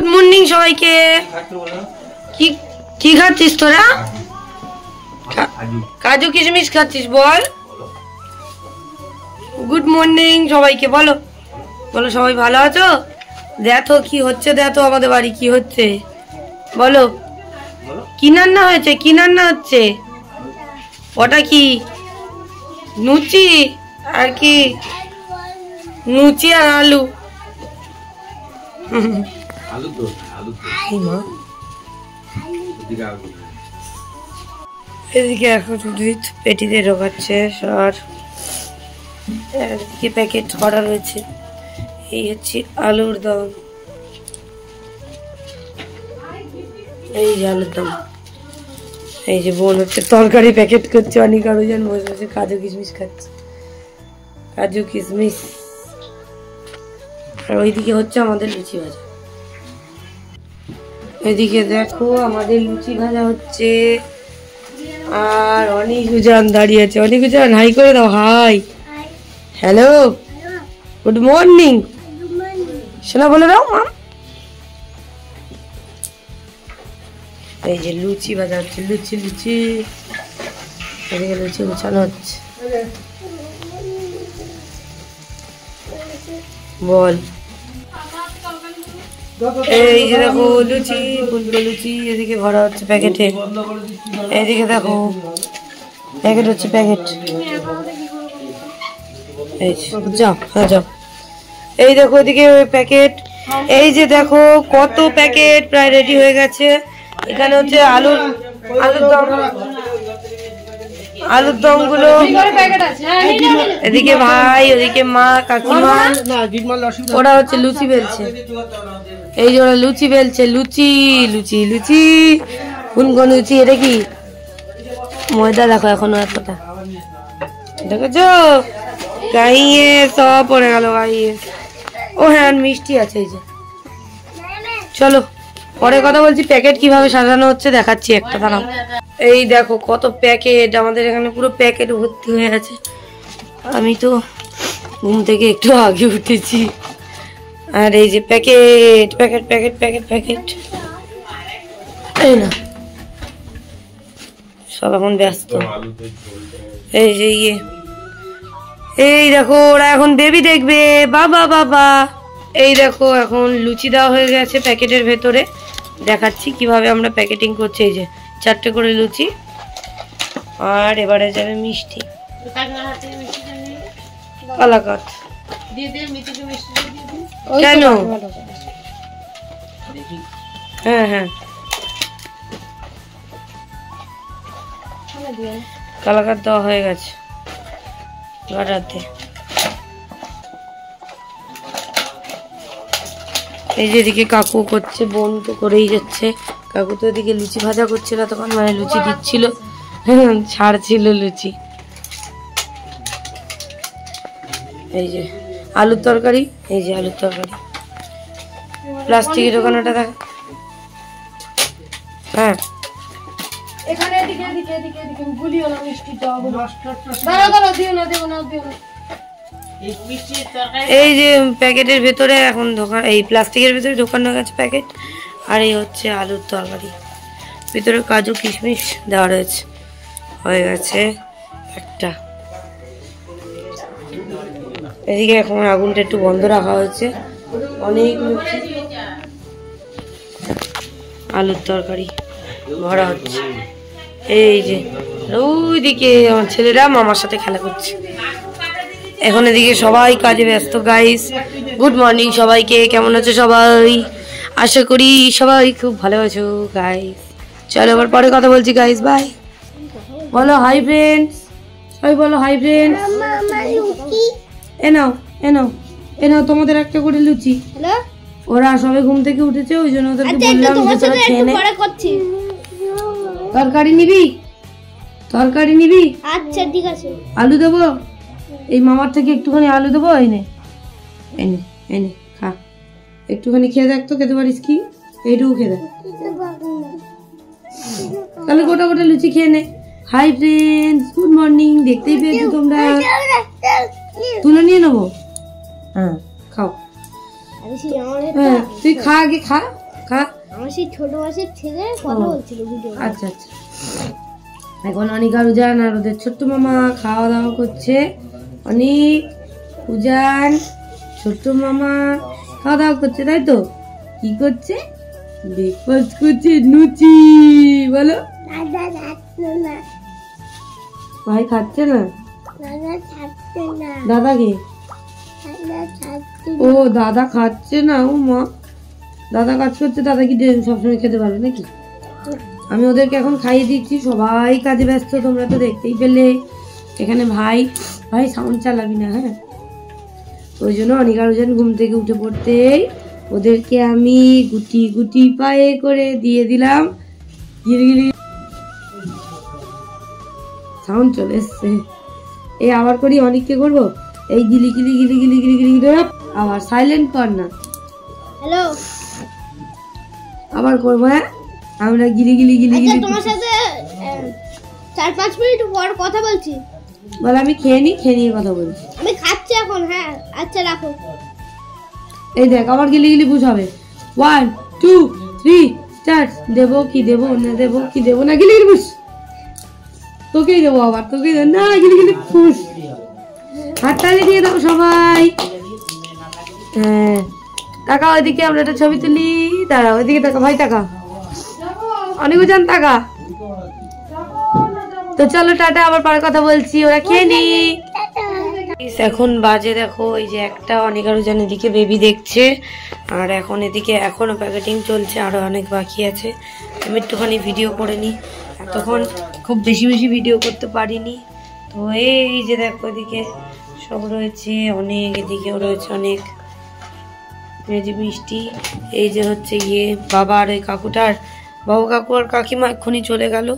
Good morning সবাইকে। কি কি খাচ্ছিস তোরা? কাজু কিশমিশ খাচ্ছিস? বল গুড মর্নিং সবাইকে, বলো বলো সবাই ভালো আছো? দেখো কি হচ্ছে, দেখো আমাদের বাড়ি কি হচ্ছে, বলো কি রান্না হয়েছে, কি রান্না হচ্ছে? ওটা কি লুচি আর কি? লুচি আর আলু। এদিকে এখন পেটিতে ঢোকাচ্ছে আর এদিকে প্যাকেট করা রয়েছে। এই হচ্ছে আলুর দম, এই যে আলুর দম। এই যে বোন হচ্ছে তরকারি প্যাকেট করছে, অনেক আরো জন বসে বসে কাজু কিশমিশ খাচ্ছে, কাজু কিশমিশ। আর ওইদিকে হচ্ছে আমাদের লুচি ভাজা। এদিকে দেখো আমাদের লুচি ভাজা হচ্ছে আর অনেক উজান দাঁড়িয়ে আছে। অনেক উজান হাই করে দাও, হাই, হ্যালো, গুড মর্নিং শোনা বলে দাও মা। এই যে লুচি ভাজা হচ্ছে, লুচি লুচি, এদিকে লুচি উছানো হচ্ছে। বল এই যে দেখো লুচি, ফুলকো লুচি এদিকে ভরা হচ্ছে প্যাকেটে। এইদিকে দেখো প্যাকেট হচ্ছে, প্যাকেট। এই যাও, হ্যাঁ যাও। এই দেখো এদিকে প্যাকেট, এই যে দেখো কত প্যাকেট প্রায় রেডি হয়ে গেছে। এখানে হচ্ছে আলুর দম, আলুর দম গুলো। এদিকে ভাই, ওদিকে মা, কাকিমা, ওরা হচ্ছে লুচি বেলছে। এই যে ওরা লুচি বেলছে, লুচি লুচি লুচি, ফুলকো লুচি। এটা কি ময়দা? দেখো এখনো এতটা, দেখেছো? গাইয়ে সব পড়ে গেল গাইয়ে। ও হ্যাঁ মিষ্টি আছে। এই যে চলো পরে কথা বলছি, প্যাকেট কিভাবে সাজানো হচ্ছে দেখাচ্ছি একটা, দাঁড়াও। এই দেখো কত প্যাকেট, আমাদের এখানে পুরো প্যাকেট ভর্তি হয়ে আছে। আমি তো ঘুম থেকে একটু আগে উঠেছি। আর এই যে packet packet packet packet packet, এই না সব এখন ব্যস্ত। এই যে ইয়ে, এই দেখো ওরা এখন বেবি দেখবে, বাবা বাবা। এই দেখো এখন লুচি দেওয়া হয়ে গেছে প্যাকেটের ভেতরে, দেখাচ্ছি কিভাবে আমরা প্যাকেটিং করছি। এই যে 4টে করে লুচি, আর এবারে যাবে মিষ্টি, কালাকাত। কেন? হ্যাঁ হ্যাঁ কালাকাত দেওয়া হয়ে গেছে গাড়াতে। এই যে এদিকে কাকু করছে, বোন তো করেই যাচ্ছে। কাকু তো এদিকে লুচি ভাজা করছিল তখন, মানে লুচি দিচ্ছিল, ছাড়ছিল লুচি। এই যে আলুর তরকারি, এই যে আলুর তরকারি। প্লাস্টিকের দোকানটা দেখ, হ্যাঁ এখানে এদিকে এদিকে এদিকে এদিকে গুলিও না মিষ্টিটা। দাঁড়া দাঁড়া, দিও না দিও না দিও না। এই যে প্যাকেটের ভেতরে এখন দোকান, এই প্লাস্টিকের ভেতরে ঢোকানো গেছে প্যাকেট। আর এই হচ্ছে আলুর তরকারি, ভিতরে কাজু কিশমিশ দেওয়া রয়েছে। হয়ে গেছে একটা। এদিকে এখন আগুনটা একটু বন্ধ রাখা হয়েছে, অনেক আলুর তরকারি ভরা হচ্ছে। এই যে ওইদিকে আমার ছেলেরা মামার সাথে খেলা করছে। এখন এদিকে সবাই কাজে ব্যস্ত। গাইস গুড মর্নিং সবাইকে, কেমন আছো সবাই? আশা করি সবাই খুব ভালো আছো গাইস। চলো আবার পরে কথা বলছি গাইস, বাই। বলো হাই ফ্রেন্ডস, সবাই বলো হাই ফ্রেন্ডস। এ নাও এ নাও এ নাও তোমাদের একটা করে লুচি। ওরা সবাই ঘুম থেকে উঠেছে, ওই জন্য ওদেরকে বললাম যে তোরা খেয়ে নে। তরকারি নিবি? তরকারি নিবি? আচ্ছা ঠিক আছে। আলু দেবো? এই মামার থেকে একটুখানি আলু দেবো, এনে এনে এনে খা, একটুখানি খেয়ে দেখ তো, খেতে পারিস কি? এইটুকু খেয়ে দেখ, তাহলে গোটা গোটা লুচি খেয়ে নে। Hi friends, good morning. দেখতেই পেয়েছো তোমরা, তুলে নিয়ে নেবো। হ্যাঁ খাও, হ্যাঁ তুই খা, আগে খা, খা। আমার সেই ছোট মাসের ছেলে কথা বলছিল ভিডিও। আচ্ছা আচ্ছা, এখন অনেক আর উজান আর ওদের ছোট্ট মামা খাওয়া দাওয়া করছে। অনেক, উজান, ছোট্ট মামা খাওয়া দাওয়া করছে, তাই তো? কি করছে? ব্রেকফাস্ট করছে, লুচি। বলো ভাই খাচ্ছে না, দাদা কে? ও দাদা খাচ্ছে না। ও মা, দাদা কাজ করছে, দাদা কি সবসময় খেতে পারবে নাকি? আমি ওদেরকে এখন খাইয়ে দিচ্ছি, সবাই কাজে ব্যস্ত, তোমরা তো দেখতেই পেলে। এখানে ভাই সাউন্ড চালাবি না, হ্যাঁ? ওই জন্য অনেক আরো ঘুম থেকে উঠে পড়তেই ওদেরকে আমি গুটি গুটি পায়ে করে দিয়ে দিলাম। গিরগিরি সাউন্ড চলে এসছে। এই আবার করি, অনেককে করবো। এই গিলি গিলি গিলি গিলি গিলি গিলি গিলি, আবার সাইলেন্ট কর না। হ্যালো, আবার করবো। হ্যাঁ, আমরা গিলি গিলি গিলি গিলি। তোমার সাথে 4-5 মিনিট পর কথা বলছি। বল, আমি খেয়ে নিয়ে কথা বলছি। আমি খাচ্ছি এখন। হ্যাঁ আচ্ছা, রাখো। এই দেখ, আবার গিলি গিলি বুঝ হবে। 1 2 3 স্টার্ট। দেবো কি দেবো না, দেবো কি দেবো না, গিলি গিলি বুঝ। তোকেই দেবো, আবার তোকেই দেবো না, গিলি গিলি ফুস। হাততালি দিয়ে দাও সবাই। হ্যাঁ, টাকা ওইদিকে, আমরা একটা ছবি তুলি। দাঁড়া, ওইদিকে টাকা, ভাই টাকা, অনেক উজান টাকা। তো চলো টাটা, আবার পরে কথা বলছি। ওরা খেয়ে নি। এখন বাজে দেখো, এই যে একটা, অনেক আরো জান এদিকে বেবি দেখছে। আর এখন এদিকে এখনো প্যাকেটিং চলছে, আরো অনেক বাকি আছে। আমি একটুখানি ভিডিও করে নিই, এতক্ষণ খুব বেশি ভিডিও করতে পারিনি। তো এই যে দেখো, এদিকে সব রয়েছে অনেক, এদিকেও রয়েছে অনেক। এই যে মিষ্টি, এই যে হচ্ছে গিয়ে বাবা আর ওই কাকুটার, বাবু কাকু আর কাকিমা এক্ষুনি চলে গেল,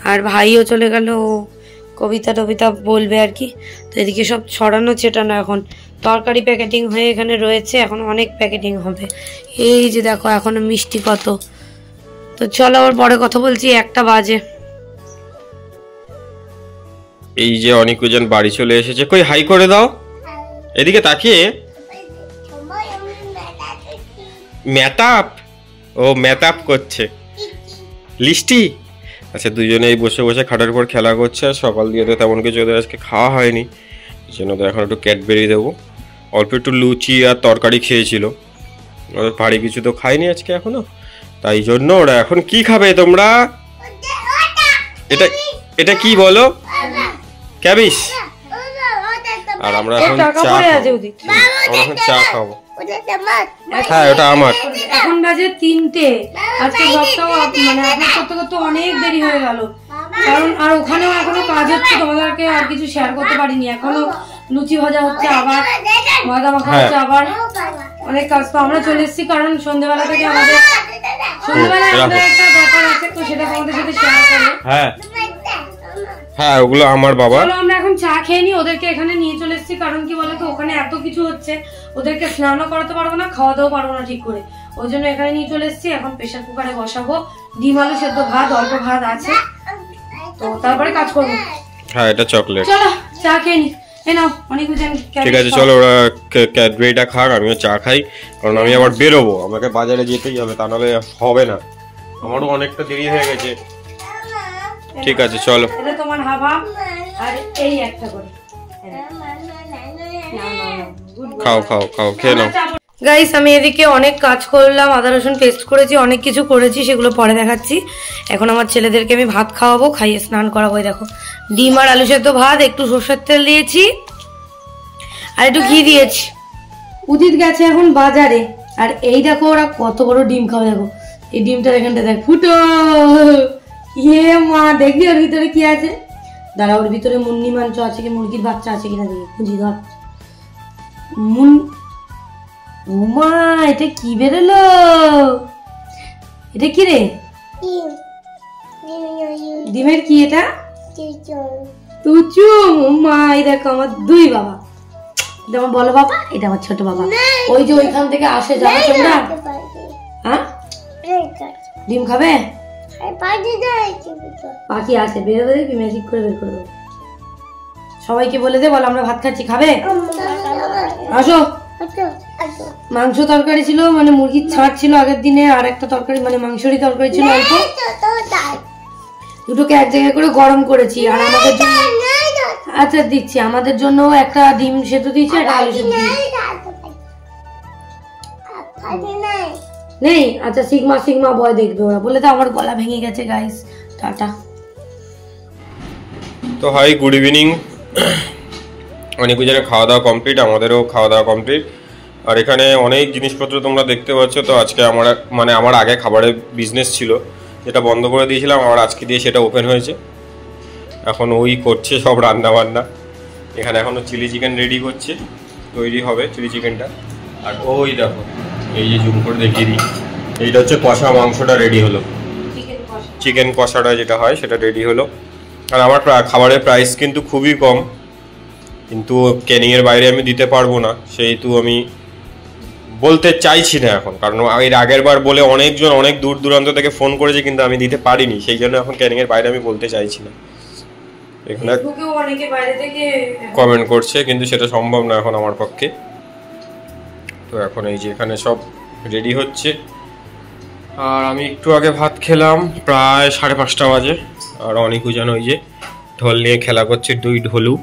আর ভাইও চলে গেল। ও কবিতা টবিতা বলবে আর কি। তো এদিকে সব ছড়ানো ছেটানো, এখন তরকারি প্যাকেটিং হয়ে এখানে রয়েছে, এখন অনেক প্যাকেটিং হবে। এই যে দেখো এখনো মিষ্টি কত। তো চলো আবার পরে কথা বলছি, 1টা বাজে। এই যে অনেক জন বাড়ি চলে এসেছে। কই হাই করে দাও, এদিকে তাকিয়ে। ম্যাতাপ, ও ম্যাতাপ করছে লিস্টি। আচ্ছা, দুজনেই বসে বসে খাটের উপর খেলা করছে। আর সকাল দিয়ে তো তেমন কিছু ওদের আজকে খাওয়া হয়নি, এই জন্য তো এখন একটু ক্যাডবেরি দেবো। অল্প একটু লুচি আর তরকারি খেয়েছিল, ওদের ভারী কিছু তো খায়নি আজকে এখনো, তাই জন্য ওরা এখন কি খাবে তোমরা? এটা কি বলো? ক্যাবিস। আর আমরা এখন চা খাবো। হ্যাঁ, ওটা আমার। এখন বাজে 3টে। আজকে ব্লগটাও মানে আপলোড করতে করতে অনেক দেরি হয়ে গেল, কারণ আর ওখানেও এখনো কাজ হচ্ছে, তোমাদেরকে আর কিছু শেয়ার করতে পারিনি। এখনো লুচি ভাজা হচ্ছে, আবার ময়দা মাখা হচ্ছে, আবার অনেক কাজ। তো আমরা চলে এসেছি, কারণ সন্ধ্যেবেলা থেকে আমাদের একটা ব্যাপার আছে, তো সেটা তোমাদের সাথে শেয়ার করবো। হ্যাঁ, ওগুলো আমার বাবা। চলো আমরা এখন চা খেয়ে নি। ওদেরকে এখানে নিয়ে চলে এসেছি, কারণ কি বলতো, ওখানে এত কিছু হচ্ছে, ওদেরকে স্নানও করাতে পারবো না, খাওয়া দাওয়া পারবো না ঠিক করে। ওই জন্য এখানে নিয়ে চলে এসেছি। এখন প্রেসার কুকারে বসাবো, ডিম আলু সেদ্ধ ভাত, অল্প ভাত আছে, তো তারপরে কাজ করবো। হ্যাঁ, এটা চকলেট। চলো চা খেয়ে নি। ঠিক আছে, চলো ওরা ক্যাডবেরিটা খাক, আমিও চা খাই, কারণ আমি আবার বেরোবো, আমাকে বাজারে যেতেই হবে, তা নাহলে হবে না। আমারও অনেকটা দেরি হয়ে গেছে। ঠিক আছে চলো। এটা তোমার হাবা, আর এই একটা করে খাও খাও খাও, খেয়ে নাও। গাইস, আমি এদিকে অনেক কাজ করলাম, আদা রসুন পেস্ট করেছি, অনেক কিছু করেছি, সেগুলো পরে দেখাচ্ছি। এখন আমার ছেলেদেরকে আমি ভাত খাওয়াবো, খাইয়ে স্নান করাবো। দেখো, ডিম আর আলু সেদ্ধ ভাত, একটু সর্ষের তেল দিয়েছি আর একটু ঘি দিয়েছি। উদিত গেছে এখন বাজারে, আর এই দেখো ওরা কত বড় ডিম খাবে। দেখো এই ডিমটার এখানটা দেখ, ফুটো। ইয়ে মা, দেখবি ওর ভিতরে কি আছে? দাঁড়া, ওর ভিতরে মুন্নি মাংস আছে কি, মুরগির বাচ্চা আছে কিনা দেখি, খুঁজি ধর। উমা, এটা কি বেরোলো? এটা কি রে? ডিমের কি এটা? তুচু। মা, এই দেখো আমার 2 বাবা। এটা আমার বলো বাবা, এটা আমার ছোট বাবা। ওই যে ওইখান থেকে আসে, যাবে তোমরা। হ্যাঁ, ডিম খাবে? পাখি আছে, বেরোবে দেখবি, ম্যাজিক করে বের করে দেবো। সবাইকে বলে দে, বল আমরা ভাত খাচ্ছি, খাবে? আসো। মাংস তরকারি ছিল, মানে মুরগির ছাড় ছিল আগের দিনে, আর একটা তরকারি মানে মাংসেরই তরকারি ছিল অল্প, দুটোকে এক জায়গায় করে গরম করেছি। আর আমাদের জন্য, আচ্ছা দিচ্ছি, আমাদের জন্য একটা ডিম সেদ্ধ দিয়েছি, একটা আলু সেদ্ধ নেই। আচ্ছা সিগমা বয় দেখবে ওরা, বলে তো আমার গলা ভেঙে গেছে গাইস। টাটা। তো হাই, গুড ইভিনিং। অনেক জনের খাওয়া দাওয়া কমপ্লিট, আমাদেরও খাওয়া দাওয়া কমপ্লিট। আর এখানে অনেক জিনিসপত্র তোমরা দেখতে পাচ্ছ। তো আজকে আমার আগে খাবারের বিজনেস ছিল, যেটা বন্ধ করে দিয়েছিলাম, আমার আজকে দিয়ে সেটা ওপেন হয়েছে। এখন ওই করছে সব রান্না বান্না। এখানে এখনও চিলি চিকেন রেডি করছে, তৈরি হবে চিলি চিকেনটা। আর ওই দেখো, এই যে জুম করে দেখিয়ে দিই, এইটা হচ্ছে কষা মাংসটা রেডি হলো, চিকেন কষাটা যেটা হয় সেটা রেডি হলো। আর আমার খাবারের প্রাইস কিন্তু খুবই কম, কিন্তু ক্যানিংয়ের বাইরে আমি দিতে পারবো না, সেহেতু আমি বলতে চাইছি না এখন। কারণ এর আগের বার বলে অনেকজন অনেক দূর দূরান্ত থেকে ফোন করেছে, কিন্তু আমি দিতে পারিনি, সেই জন্য এখন ক্যানিংয়ের বাইরে আমি বলতে চাইছি না। এখানে কমেন্ট করছে, কিন্তু সেটা সম্ভব না এখন আমার পক্ষে। তো এখন এই যে এখানে সব রেডি হচ্ছে। আর আমি একটু আগে ভাত খেলাম, প্রায় 5:30 বাজে। আর অনেকও যেন ওই যে ঢোল নিয়ে খেলা করছে, দুই ঢোলু।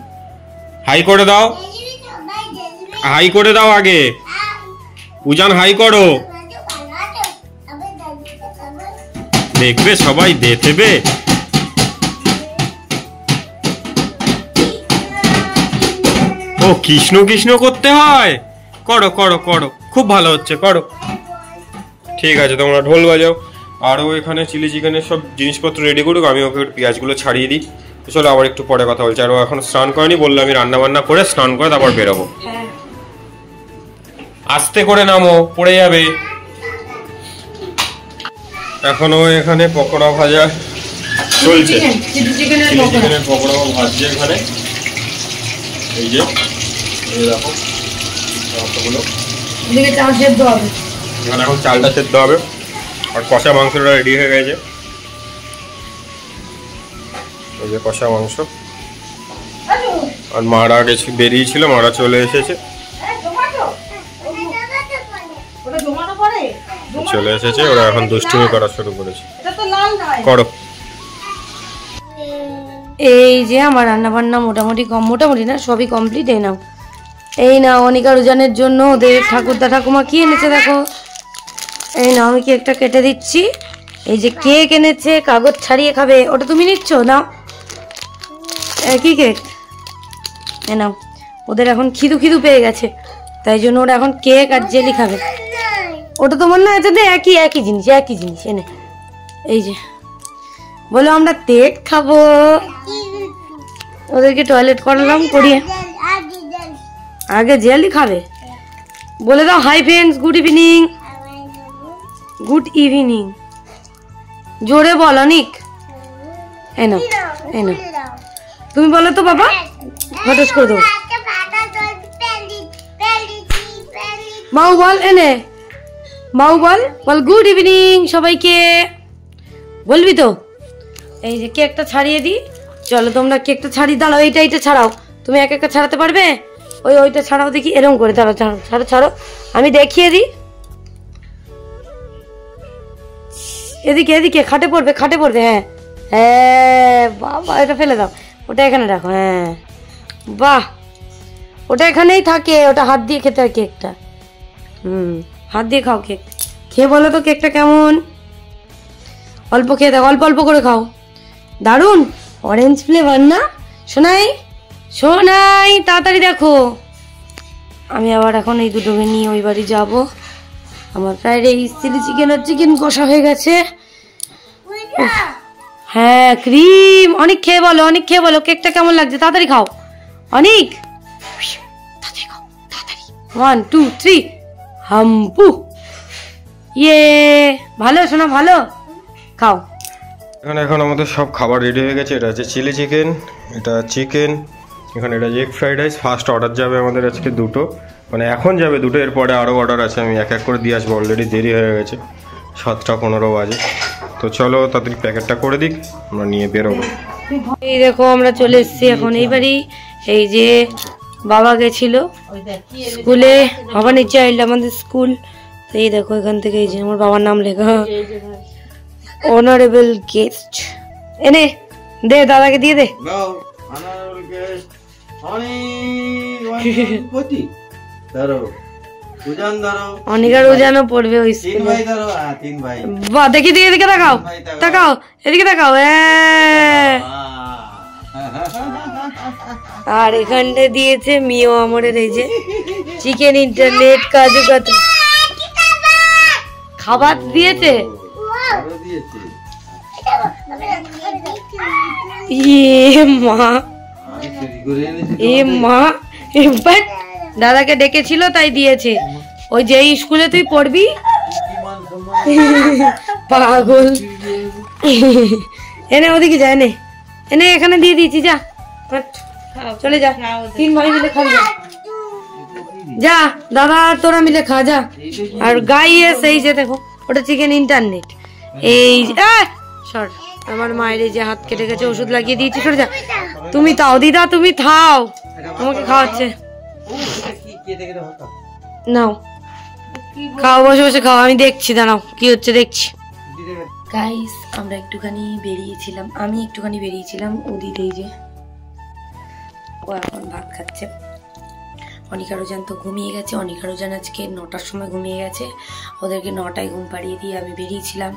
হাই করে দাও, হাই করে দাও আগে, উজান হাই করো, দেখবে সবাই দেবে। ও কৃষ্ণ কৃষ্ণ করতে হয়, করো করো করো, খুব ভালো হচ্ছে, করো। ঠিক আছে, তোমরা ঢোল বাজাও। আরও এখানে চিলি চিকেনের সব জিনিসপত্র রেডি করুক, আমি ওকে পেঁয়াজগুলো ছাড়িয়ে দিই। চলো আবার একটু পরে কথা বলছি। আর ও এখন স্নান করেনি, বললো আমি রান্না বান্না করে স্নান করে তারপর বেরোবো। আস্তে করে নামো, পড়ে যাবে। এখনো এখানে পকোড়া ভাজা চলছে, চিলি চিকেনের পকোড়া ভাজছে এখানে। এই যে দেখো মাংসগুলো, এখানে এখন চালটা সেদ্ধ হবে। আর কষা মাংসটা রেডি হয়ে গেছে, ওই যে কষা মাংস। আর মারা গেছে, বেরিয়েছিল, মারা চলে এসেছে, ওরা এখন দুষ্টুমি করা শুরু করেছে। করো। এই যে আমার রান্না বান্না মোটামুটি না, সবই কমপ্লিট। এই নাও অনিকা রুজানের জন্য ওদের ঠাকুরদা ঠাকুমা কি এনেছে দেখো। এই নাও, আমি কেকটা কেটে দিচ্ছি। এই যে কেক এনেছে, কাগজ ছাড়িয়ে খাবে, ওটা তুমি নিচ্ছ না? কি কেক? এই নাও, ওদের এখন খিদু পেয়ে গেছে, তাই জন্য ওরা এখন কেক আর জেলি খাবে। ওটা তোমার না, এটা একই জিনিস এনে। এই যে বলো আমরা কেক খাবো, ওদেরকে টয়লেট করালাম, করিয়ে আগে জেলি খাবে। বলে দাও hi friends, good evening. Good evening জোরে বল অনিক। এনো তুমি বলো তো বাবা, হঠাৎ করে দেবো। মাউ বল, মাউ বল গুড ইভিনিং সবাইকে, বলবি তো? এই যে কেকটা ছাড়িয়ে দিই, চলো তোমরা কেকটা ছাড়িয়ে দাঁড়াও। এইটা ছাড়াও, তুমি এক একটা ছাড়াতে পারবে? ওইটা ছাড়াও দেখি, এরকম করে দাঁড়াও, ছাড়ো, আমি দেখিয়ে দিই। এদিকে খাটে পড়বে। হ্যাঁ বাবা, এটা ফেলে দাও, ওটা এখানে রাখো। হ্যাঁ বাহ, ওটা এখানেই থাকে, ওটা হাত দিয়ে খেতে হয় কেকটা। হাত দিয়ে খাও কেক, খেয়ে বলো তো কেকটা কেমন। অল্প খেয়ে দেখো, অল্প করে খাও। দারুন, অরেঞ্জ ফ্লেভার না? শোনাই তাড়াতাড়ি দেখো। আমি আবার এখন এই দুটোকে নিয়ে ওই বাড়ি যাবো। আমার প্রায় এই চিলি চিকেন আর চিকেন কষা হয়ে গেছে। হ্যাঁ ক্রিম, অনেক খেয়ে বলো কেকটা কেমন লাগছে, তাড়াতাড়ি খাও অনেক, তাড়াতাড়ি 1 2 3 হাম্পু। ইয়ে ভালো শোনা, ভালো খাও। এখন আমাদের সব খাবার রেডি হয়ে গেছে। এটা হচ্ছে চিলি চিকেন, এটা চিকেন, এখানে এটা egg fried rice. First order যাবে আমাদের আজকে দুটো, মানে এখন যাবে দুটো, এরপরে আরও অর্ডার আছে, আমি এক করে দিয়ে আসবো। অলরেডি দেরি হয়ে গেছে, 7:15 বাজে। তো চলো তাড়াতাড়ি প্যাকেটটা করে দিক, আমরা নিয়ে বেরোবো। এই দেখো আমরা চলে এসেছি এখন এই বাড়ি। এই যে বাবা গেছিল স্কুলে, ভবানী চাইল্ড আমাদের স্কুল। তো এই দেখো এখান থেকে এই যে আমার বাবার নাম লেখা, অনারেবল গেস্ট। এনে দে, দাদাকে দিয়ে দে। অনিকার উজানও পড়বে ওই স্কুলে। বাহ, দেখি এদিকে তাকাও, তাকাও এদিকে তাকাও। আর এখানটা দিয়েছে মিও আমরের এই যে চিকেন, ইন্টারনেট, কাজু কাতলি খাবার দিয়েছে। মা দাদাকে ডেকেছিল তাই দিয়েছে। ওই যে স্কুলে তুই পড়বি পাগল। এনে ওদিকে যা, এনে এনে এখানে দিয়ে দিয়েছি, যা চলে যা, 3 ভাই মিলে খাবি যা, দাদা তোরা মিলে খা যা। আর গাইয়ে সেই যে দেখো ওটা চিকেন ইন্টারনেট। এই সর, আমার মায়ের এই যে হাত কেটে গেছে, ওষুধ লাগিয়ে দিয়েছি, সরে যা। তুমি তাও দিদা, তুমি থাও, তোমাকে খাওয়াচ্ছে। নাও খাও, বসে বসে খাও, আমি দেখছি, দাঁড়াও কি হচ্ছে দেখছি। গাইস আমরা একটুখানি বেরিয়েছিলাম, আমি একটুখানি বেরিয়েছিলাম উদিত, এই যে ও এখন ভাত খাচ্ছে। অনিকা রোজান তো ঘুমিয়ে গেছে, অনিকা রোজান আজকে 9টার সময় ঘুমিয়ে গেছে। ওদেরকে 9টায় ঘুম পাড়িয়ে দিয়ে আমি বেরিয়েছিলাম,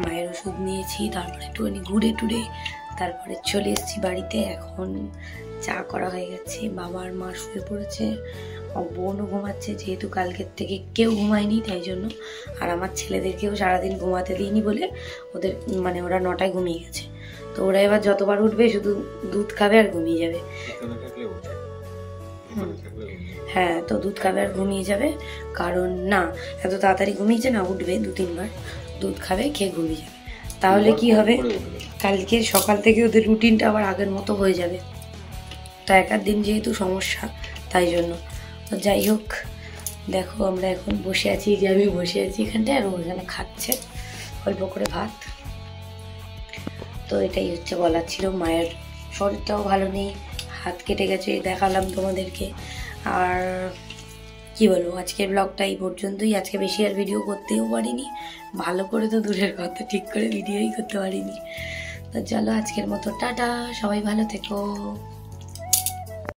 মায়ের ওষুধ নিয়েছি, তারপরে একটুখানি ঘুরে টুরে তারপরে চলে এসেছি বাড়িতে। এখন চা করা হয়ে গেছে, বাবা আর মা শুয়ে পড়েছে, বোনও ঘুমাচ্ছে, যেহেতু কালকের থেকে কেউ ঘুমায়নি তাই জন্য। আর আমার ছেলেদেরকেও সারাদিন ঘুমাতে দিইনি বলে ওদের মানে ওরা 9টায় ঘুমিয়ে গেছে। তো ওরা এবার যতবার উঠবে শুধু দুধ খাবে আর ঘুমিয়ে যাবে। হ্যাঁ, তো দুধ খাবে আর ঘুমিয়ে যাবে, কারণ না এত তাড়াতাড়ি ঘুমিয়েছে না, উঠবে 2-3 বার, দুধ খাবে, খেয়ে ঘুমিয়ে যাবে। তাহলে কি হবে, কালকে সকাল থেকে ওদের রুটিনটা আবার আগের মতো হয়ে যাবে। তো একার দিন যেহেতু সমস্যা তাই জন্য। তো যাই হোক, দেখো আমরা এখন বসে আছি, যে আমি বসে আছি এখানটায়, আর ওখানে খাচ্ছে অল্প করে ভাত। তো এটাই হচ্ছে বলার ছিল। মায়ের শরীরটাও ভালো নেই, হাত কেটে গেছে, দেখালাম তোমাদেরকে। আর কি বলবো, আজকের ব্লগটা এই পর্যন্তই। আজকে বেশি আর ভিডিও করতেও পারিনি, ভালো করে তো দূরের কথা, ঠিক করে ভিডিওই করতে পারিনি। তো চলো আজকের মতো টাটা, সবাই ভালো থেকো।